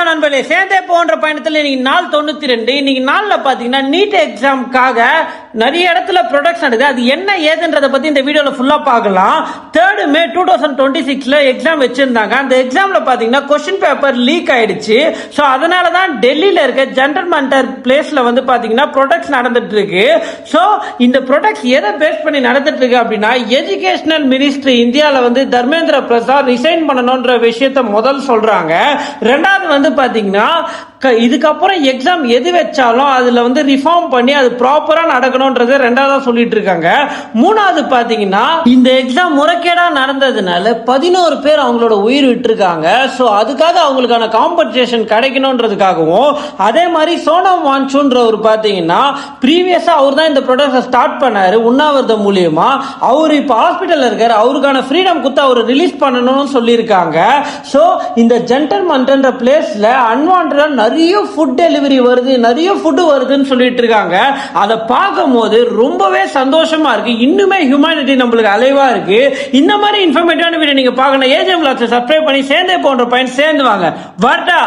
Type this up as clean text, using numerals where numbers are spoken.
வணக்கம் நண்பர்களே. சேர்ந்தே போன்ற பயணத்தில் இன்னைக்கு நாள் 92. இன்னைக்கு நாள்ல பாத்தீங்கன்னா நீட் எக்ஸாமுக்காக நிறைய இடத்துல ப்ரொடக்ட்ஸ் நடக்குது. அது என்ன ஏதுன்றத பத்தி இந்த வீடியோல ஃபுல்லா பார்க்கலாம். 3 May 2026ல எக்ஸாம் வச்சிருந்தாங்க. அந்த எக்ஸாம்ல பாத்தீங்கன்னா கொஸ்டின் பேப்பர் லீக் ஆயிடுச்சு. சோ அதனால தான் டெல்லியில இருக்க ஜெண்டர் மண்டர் பிளேஸ்ல வந்து பாத்தீங்கன்னா ப்ரொடக்ட்ஸ் நடந்துட்டு இருக்கு. சோ இந்த ப்ரொடக்ட்ஸ் எதை பேஸ் பண்ணி நடந்துட்டு இருக்கு அப்படின்னா, எஜுகேஷனல் மினிஸ்ட்ரி இந்தியால வந்து தர்மேந்திர பிரசாத் ரிசைன் பண்ணணும்ன்ற விஷயத்தை முதல் சொல்றாங்க. ரெண்டாவது வந்து பாத்தீங்கன்னா இதுக்கப்புறம் எக்ஸாம் எது வச்சாலும் அதுல வந்து ரிஃபார்ம் பண்ணி அது ப்ராப்பரா நடக்கணும்ன்றது ரெண்டாவதா சொல்லிட்டு இருக்காங்க. மூணாவது பாத்தீங்கன்னா இந்த எக்ஸாம் முறைகேடா நடந்ததுனால 11 பேர் அவங்களோட உயிர் விட்டுருக்காங்க. சோ அதுக்காக அவங்களுக்கான காம்பன்சேஷன் கிடைக்கணும்ன்றதுக்காகவும், அதே மாதிரி சோனம் வான்சூன்றவர் பாத்தீங்கன்னா ப்ரீவியஸா அவர் தான் இந்த ப்ரொடக்ட் ஸ்டார்ட் பண்ணாரு உண்ணாவிரதம் மூலியமா. அவர் இப்ப ஹாஸ்பிட்டல் இருக்காரு. அவருக்கான ஃப்ரீடம் கொடுத்து அவர் ரிலீஸ் பண்ணணும்னு சொல்லியிருக்காங்க. சோ இந்த ஜெண்டர் மண்டர் பிளேஸ்ல அன்வான்டா நிறைய ஃபுட் டெலிவரி வருது, நிறைய ஃபுட் வருதுன்னு சொல்லிட்டு இருக்காங்க. அதை பார்க்கும் போது ரொம்பவே சந்தோஷமா இருக்கு. இன்னுமே ஹியூமனிட்டி நம்மளுக்கு அலைவா இருக்கு. இந்த மாதிரி இன்ஃபர்மேட்டிவான வீடியோ நீங்க பார்க்கணும். ஏஜிஎம் விலாக்ஸை சப்ஸ்கிரைப் பண்ணி சேர்ந்தே போன்ற பயன் சேர்ந்து வாங்க. வரட்டா.